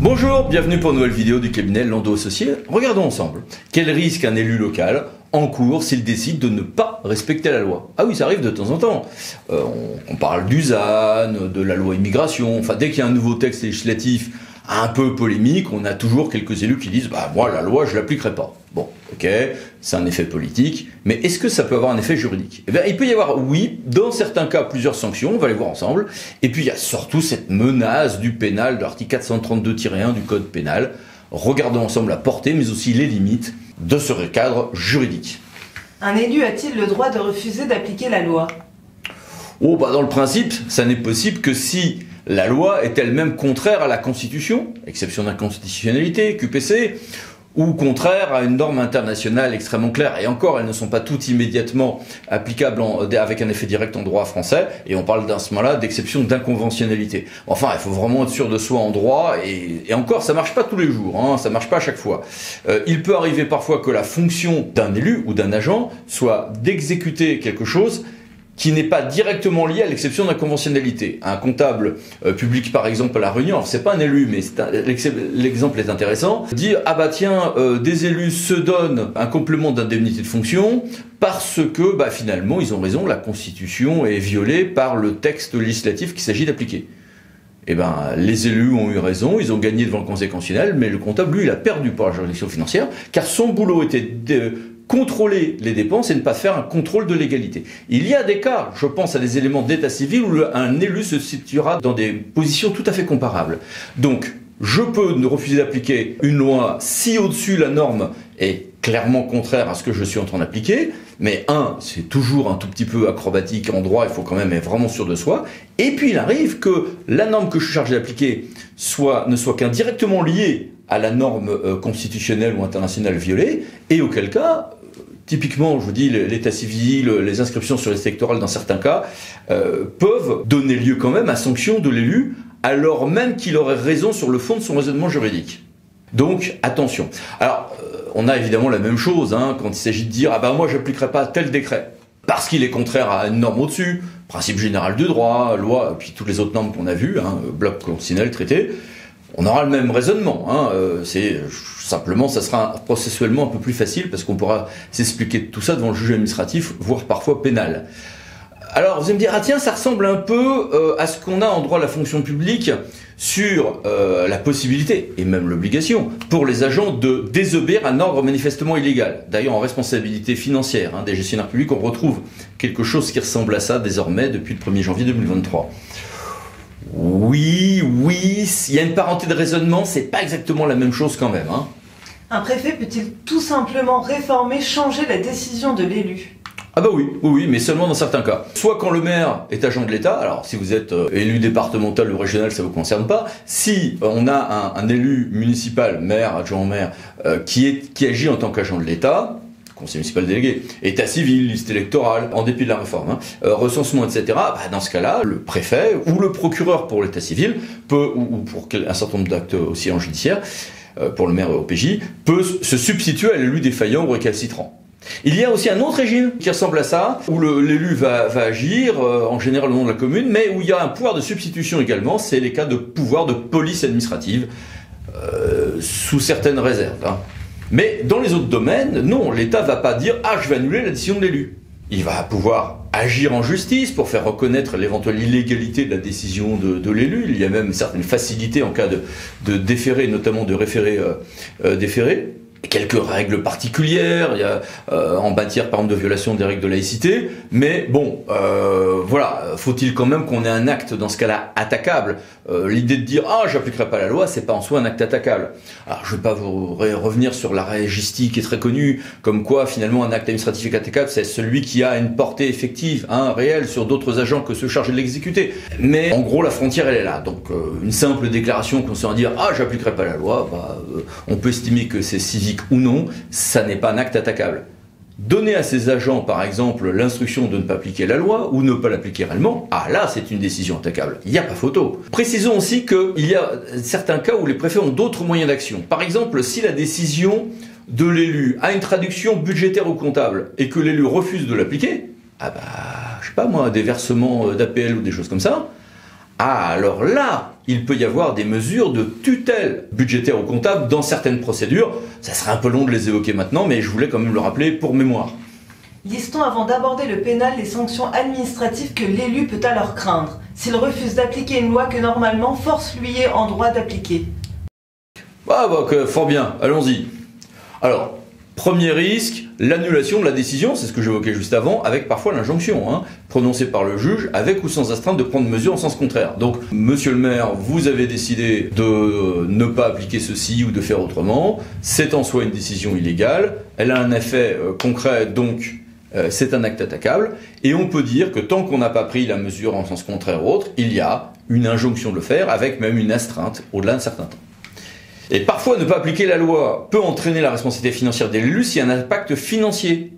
Bonjour, bienvenue pour une nouvelle vidéo du cabinet Landau Associés. Regardons ensemble. Quel risque un élu local encourt s'il décide de ne pas respecter la loi? Ah oui, ça arrive de temps en temps. On parle du ZAN, de la loi immigration. Enfin, dès qu'il y a un nouveau texte législatif un peu polémique, on a toujours quelques élus qui disent « Bah moi, la loi, je l'appliquerai pas ». Bon, ok, c'est un effet politique, mais est-ce que ça peut avoir un effet juridique? Eh bien, il peut y avoir, oui, dans certains cas, plusieurs sanctions, on va les voir ensemble, et puis il y a surtout cette menace du pénal, de l'article 432-1 du Code pénal. Regardons ensemble la portée, mais aussi les limites de ce cadre juridique. Un élu a-t-il le droit de refuser d'appliquer la loi? Oh, bah dans le principe, ça n'est possible que si la loi est elle-même contraire à la Constitution, exception d'inconstitutionnalité, QPC, ou contraire à une norme internationale extrêmement claire. Et encore, elles ne sont pas toutes immédiatement applicables avec un effet direct en droit français, et on parle dans ce moment-là d'exception d'inconventionnalité. Enfin, il faut vraiment être sûr de soi en droit, et encore, ça marche pas tous les jours, hein, ça marche pas à chaque fois. Il peut arriver parfois que la fonction d'un élu ou d'un agent soit d'exécuter quelque chose qui n'est pas directement lié à l'exception d'inconventionnalité. Un comptable public, par exemple, à La Réunion, alors c'est pas un élu, mais l'exemple est intéressant, dit « Ah bah tiens, des élus se donnent un complément d'indemnité de fonction parce que, bah finalement, ils ont raison, la Constitution est violée par le texte législatif qu'il s'agit d'appliquer. » Eh ben, les élus ont eu raison, ils ont gagné devant le Conseil constitutionnel, mais le comptable, lui, il a perdu par la juridiction financière, car son boulot était de contrôler les dépenses et ne pas faire un contrôle de légalité. Il y a des cas, je pense à des éléments d'état civil où un élu se situera dans des positions tout à fait comparables. Donc, je peux ne refuser d'appliquer une loi si au-dessus la norme est clairement contraire à ce que je suis en train d'appliquer, mais c'est toujours un tout petit peu acrobatique en droit, il faut quand même être vraiment sûr de soi, et puis il arrive que la norme que je suis chargé d'appliquer ne soit qu'indirectement liée à la norme constitutionnelle ou internationale violée, et auquel cas, typiquement, je vous dis, l'état civil, les inscriptions sur les listes électorales dans certains cas, peuvent donner lieu quand même à sanction de l'élu, alors même qu'il aurait raison sur le fond de son raisonnement juridique. Donc, attention. Alors, on a évidemment la même chose hein, quand il s'agit de dire « Ah ben moi, j'appliquerai pas tel décret ». Parce qu'il est contraire à une norme au-dessus, principe général de droit, loi, et puis toutes les autres normes qu'on a vues, hein, bloc constitutionnel, traité, on aura le même raisonnement. Hein, simplement, ça sera processuellement un peu plus facile parce qu'on pourra s'expliquer tout ça devant le juge administratif, voire parfois pénal. Alors, vous allez me dire, ah tiens, ça ressemble un peu à ce qu'on a en droit de la fonction publique sur la possibilité, et même l'obligation, pour les agents de désobéir à un ordre manifestement illégal. D'ailleurs, en responsabilité financière des gestionnaires publics, on retrouve quelque chose qui ressemble à ça désormais depuis le 1er janvier 2023. Oui, il y a une parenté de raisonnement, c'est pas exactement la même chose quand même. Hein. Un préfet peut-il tout simplement réformer, changer la décision de l'élu? Ah bah oui, mais seulement dans certains cas. Soit quand le maire est agent de l'État, alors si vous êtes élu départemental ou régional, ça ne vous concerne pas. Si on a un élu municipal, maire, adjoint au maire, qui agit en tant qu'agent de l'État, conseil municipal délégué, état civil, liste électorale, en dépit de la réforme, recensement, etc., bah dans ce cas-là, le préfet ou le procureur pour l'état civil peut, ou pour un certain nombre d'actes aussi en judiciaire, pour le maire au PJ, peut se substituer à l'élu défaillant ou récalcitrant. Il y a aussi un autre régime qui ressemble à ça, où l'élu va agir, en général au nom de la commune, mais où il y a un pouvoir de substitution également, c'est les cas de pouvoir de police administrative, sous certaines réserves. Hein. Mais dans les autres domaines, non, l'État ne va pas dire « Ah, je vais annuler la décision de l'élu ». Il va pouvoir agir en justice pour faire reconnaître l'éventuelle illégalité de la décision de l'élu. Il y a même certaines facilités en cas de déféré, notamment de référé déféré. Quelques règles particulières, il y a en matière par exemple de violation des règles de laïcité, mais bon, voilà, faut-il quand même qu'on ait un acte dans ce cas-là attaquable. L'idée de dire « Ah, j'appliquerai pas la loi », c'est pas en soi un acte attaquable. Alors, je vais pas vous revenir sur l'arrêt Gisti qui est très connu, comme quoi finalement un acte administratif est attaquable, c'est celui qui a une portée effective, réelle, sur d'autres agents que ceux chargés de l'exécuter. Mais en gros, la frontière, elle est là. Donc, une simple déclaration consistant à dire « Ah, j'appliquerai pas la loi », on peut estimer que c'est civique ou non, ça n'est pas un acte attaquable. Donner à ces agents, par exemple, l'instruction de ne pas appliquer la loi ou ne pas l'appliquer réellement, là, c'est une décision attaquable. Il n'y a pas photo. Précisons aussi qu'il y a certains cas où les préfets ont d'autres moyens d'action. Par exemple, si la décision de l'élu a une traduction budgétaire ou comptable et que l'élu refuse de l'appliquer, je sais pas moi, des versements d'APL ou des choses comme ça, Ah, alors là, il peut y avoir des mesures de tutelle budgétaire ou comptable dans certaines procédures. Ça serait un peu long de les évoquer maintenant, mais je voulais quand même le rappeler pour mémoire. Listons avant d'aborder le pénal les sanctions administratives que l'élu peut alors craindre, s'il refuse d'appliquer une loi que normalement force lui est en droit d'appliquer. Fort bien, allons-y. Alors, premier risque, l'annulation de la décision, c'est ce que j'évoquais juste avant, avec parfois l'injonction, prononcée par le juge, avec ou sans astreinte de prendre mesure en sens contraire. Donc, monsieur le maire, vous avez décidé de ne pas appliquer ceci ou de faire autrement, c'est en soi une décision illégale, elle a un effet concret, donc c'est un acte attaquable, et on peut dire que tant qu'on n'a pas pris la mesure en sens contraire ou autre, il y a une injonction de le faire, avec même une astreinte au-delà d'un certain temps. Et parfois, ne pas appliquer la loi peut entraîner la responsabilité financière de l'élu s'il y a un impact financier,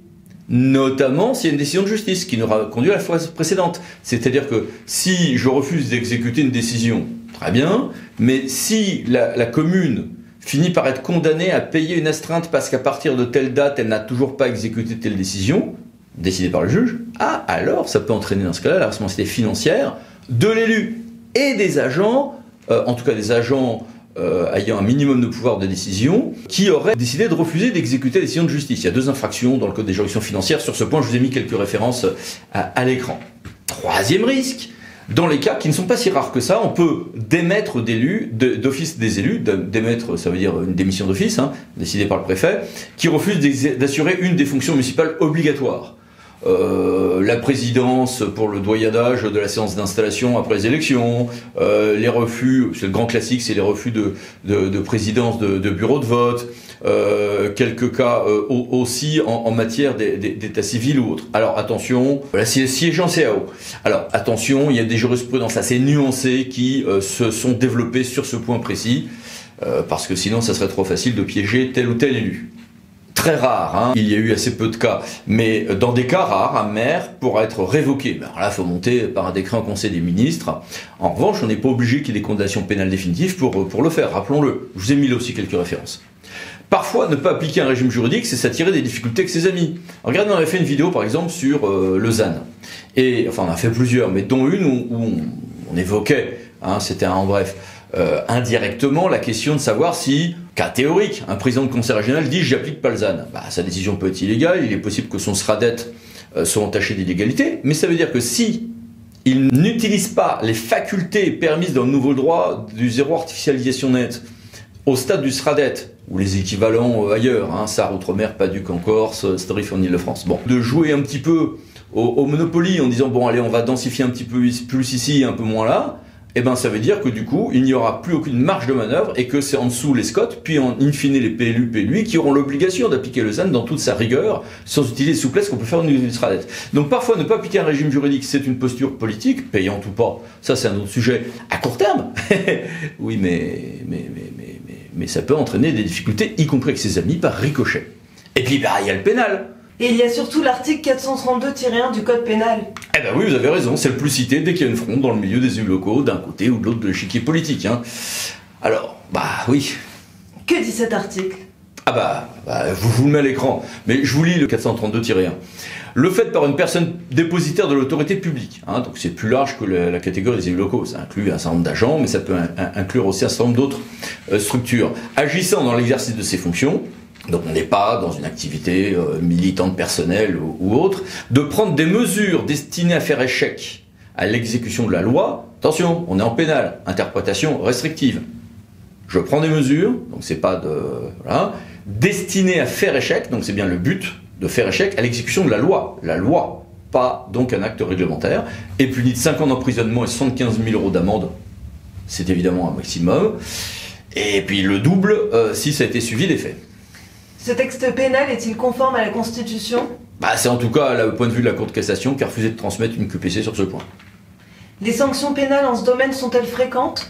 notamment s'il y a une décision de justice qui nous a conduit à la fois précédente. C'est-à-dire que si je refuse d'exécuter une décision, très bien, mais si la commune finit par être condamnée à payer une astreinte parce qu'à partir de telle date, elle n'a toujours pas exécuté telle décision, décidée par le juge, alors ça peut entraîner dans ce cas-là la responsabilité financière de l'élu et des agents, en tout cas des agents ayant un minimum de pouvoir de décision, qui auraient décidé de refuser d'exécuter la décision de justice. Il y a 2 infractions dans le code des juridictions financières. Sur ce point, je vous ai mis quelques références à l'écran. Troisième risque, dans les cas qui ne sont pas si rares que ça, on peut démettre d'office des élus, démettre ça veut dire une démission d'office, décidée par le préfet, qui refuse d'assurer une des fonctions municipales obligatoires. La présidence pour le doyenage de la séance d'installation après les élections, les refus, c'est le grand classique, c'est les refus de présidence de bureau de vote, quelques cas aussi en matière d'état civil ou autre. Alors attention, siège en CAO. Alors attention, il y a des jurisprudences assez nuancées qui se sont développées sur ce point précis, parce que sinon ça serait trop facile de piéger tel ou tel élu. Très rare, il y a eu assez peu de cas, mais dans des cas rares, un maire pourra être révoqué. Alors là, il faut monter par un décret en Conseil des ministres. En revanche, on n'est pas obligé qu'il y ait des condamnations pénales définitives pour le faire, rappelons-le. Je vous ai mis là aussi quelques références. Parfois, ne pas appliquer un régime juridique, c'est s'attirer des difficultés avec ses amis. Regardez, on avait fait une vidéo, par exemple, sur Lausanne. Et, enfin, on a fait plusieurs, mais dont une où on évoquait, c'était en bref, indirectement la question de savoir si, cas théorique, un président de conseil régional dit « j'applique pas le ZAN ». Sa décision peut être illégale, il est possible que son SRADET soit entaché d'illégalité, mais ça veut dire que si il n'utilise pas les facultés permises dans le nouveau droit du zéro artificialisation nette au stade du SRADET, ou les équivalents ailleurs, Sarre, Outre-mer, Paduc en Corse, Storif en Ile-de-France, de jouer un petit peu au Monopoly en disant « bon allez, on va densifier un petit peu plus ici, un peu moins là », ça veut dire que du coup, il n'y aura plus aucune marge de manœuvre et que c'est en dessous les SCOT, puis in fine les PLU, PLUI qui auront l'obligation d'appliquer le ZAN dans toute sa rigueur, sans utiliser les souplesses qu'on peut faire au niveau du SRADET. Donc parfois, ne pas appliquer un régime juridique, c'est une posture politique, payante ou pas. Ça, c'est un autre sujet à court terme. Oui, mais ça peut entraîner des difficultés, y compris avec ses amis, par ricochet. Et puis, il y a le pénal. Et il y a surtout l'article 432-1 du Code pénal. Oui, vous avez raison, c'est le plus cité dès qu'il y a une fronde dans le milieu des élus locaux, d'un côté ou de l'autre de l'échiquier politique. Alors, oui. Que dit cet article ? Vous le mets à l'écran, mais je vous lis le 432-1. Le fait par une personne dépositaire de l'autorité publique, donc c'est plus large que la catégorie des élus locaux, ça inclut un certain nombre d'agents, mais ça peut inclure aussi un certain nombre d'autres structures, agissant dans l'exercice de ses fonctions, donc on n'est pas dans une activité militante personnelle ou autre, de prendre des mesures destinées à faire échec à l'exécution de la loi. Attention, on est en pénal, interprétation restrictive. Je prends des mesures, donc c'est pas destinées à faire échec, donc c'est bien le but de faire échec à l'exécution de la loi. La loi, pas donc un acte réglementaire, est puni de 5 ans d'emprisonnement et 75 000 € d'amende. C'est évidemment un maximum. Et puis le double si ça a été suivi des faits. Ce texte pénal est-il conforme à la Constitution ? C'est en tout cas le point de vue de la Cour de cassation qui a refusé de transmettre une QPC sur ce point. Les sanctions pénales en ce domaine sont-elles fréquentes ?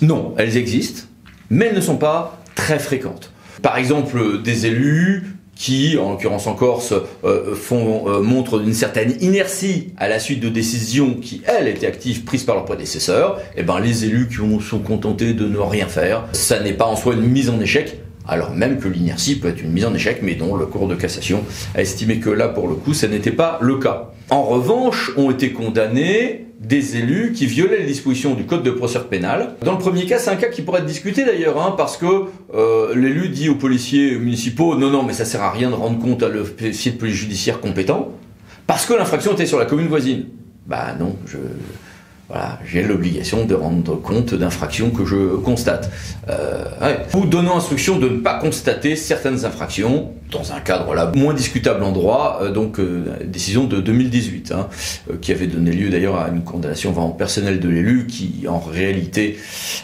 Non, elles existent, mais elles ne sont pas très fréquentes. Par exemple, des élus qui, en l'occurrence en Corse, montrent une certaine inertie à la suite de décisions qui, elles, étaient actives prises par leurs prédécesseurs, les élus qui sont contentés de ne rien faire, ça n'est pas en soi une mise en échec, alors même que l'inertie peut être une mise en échec, mais dont la Cour de cassation a estimé que là, pour le coup, ça n'était pas le cas. En revanche, ont été condamnés des élus qui violaient les dispositions du code de procédure pénale. Dans le premier cas, c'est un cas qui pourrait être discuté d'ailleurs, parce que l'élu dit aux policiers municipaux « Non, mais ça sert à rien de rendre compte à l'officier de police judiciaire compétent, parce que l'infraction était sur la commune voisine. » Bah non, j'ai l'obligation de rendre compte d'infractions que je constate. Ou donnant instruction de ne pas constater certaines infractions, dans un cadre là moins discutable en droit, décision de 2018, qui avait donné lieu d'ailleurs à une condamnation vraiment personnelle de l'élu, qui en réalité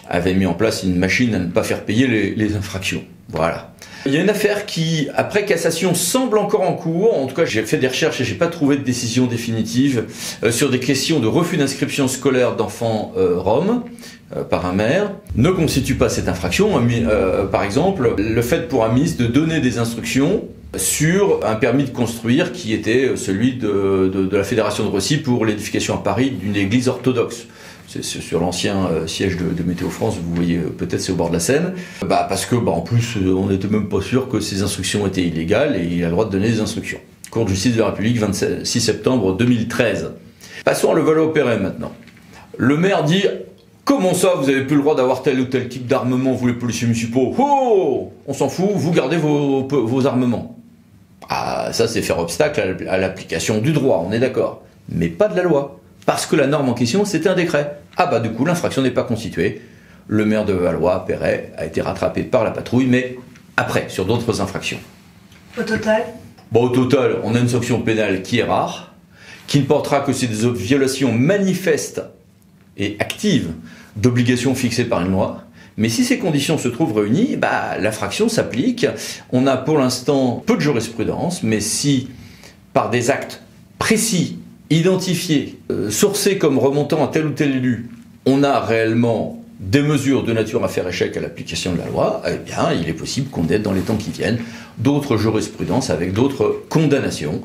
avait mis en place une machine à ne pas faire payer les infractions. Voilà. Il y a une affaire qui, après cassation, semble encore en cours. En tout cas, j'ai fait des recherches et j'ai pas trouvé de décision définitive sur des questions de refus d'inscription scolaire d'enfants roms par un maire. Ne constitue pas cette infraction. Par exemple, le fait pour un ministre de donner des instructions sur un permis de construire qui était celui de la Fédération de Russie pour l'édification à Paris d'une église orthodoxe. C'est sur l'ancien siège de Météo France, vous voyez peut-être, c'est au bord de la Seine. Parce que en plus on n'était même pas sûr que ces instructions étaient illégales et il a le droit de donner des instructions. Cour de justice de la République, 26 septembre 2013. Passons à Levallois-Perret maintenant. Le maire dit « Comment ça, vous n'avez plus le droit d'avoir tel ou tel type d'armement, vous les policiers municipaux? Oh, on s'en fout, vous gardez vos armements. » Ah, ça c'est faire obstacle à l'application du droit, on est d'accord. Mais pas de la loi. Parce que la norme en question, c'était un décret. Du coup, l'infraction n'est pas constituée. Le maire de Levallois-Perret a été rattrapé par la patrouille, mais après, sur d'autres infractions. Au total ? Au total, on a une sanction pénale qui est rare, qui ne portera que sur des violations manifestes et actives d'obligations fixées par une loi. Mais si ces conditions se trouvent réunies, l'infraction s'applique. On a pour l'instant peu de jurisprudence, mais si, par des actes précis, identifiés, sourcés comme remontant à tel ou tel élu, on a réellement des mesures de nature à faire échec à l'application de la loi, il est possible qu'on ait dans les temps qui viennent d'autres jurisprudences avec d'autres condamnations.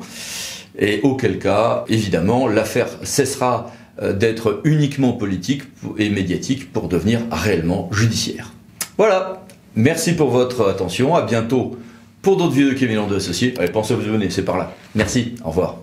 Et auquel cas, évidemment, l'affaire cessera d'être uniquement politique et médiatique pour devenir réellement judiciaire. Voilà, merci pour votre attention, à bientôt pour d'autres vidéos de Kevin Landau Associés. Allez, pensez à vous abonner, c'est par là. Merci, au revoir.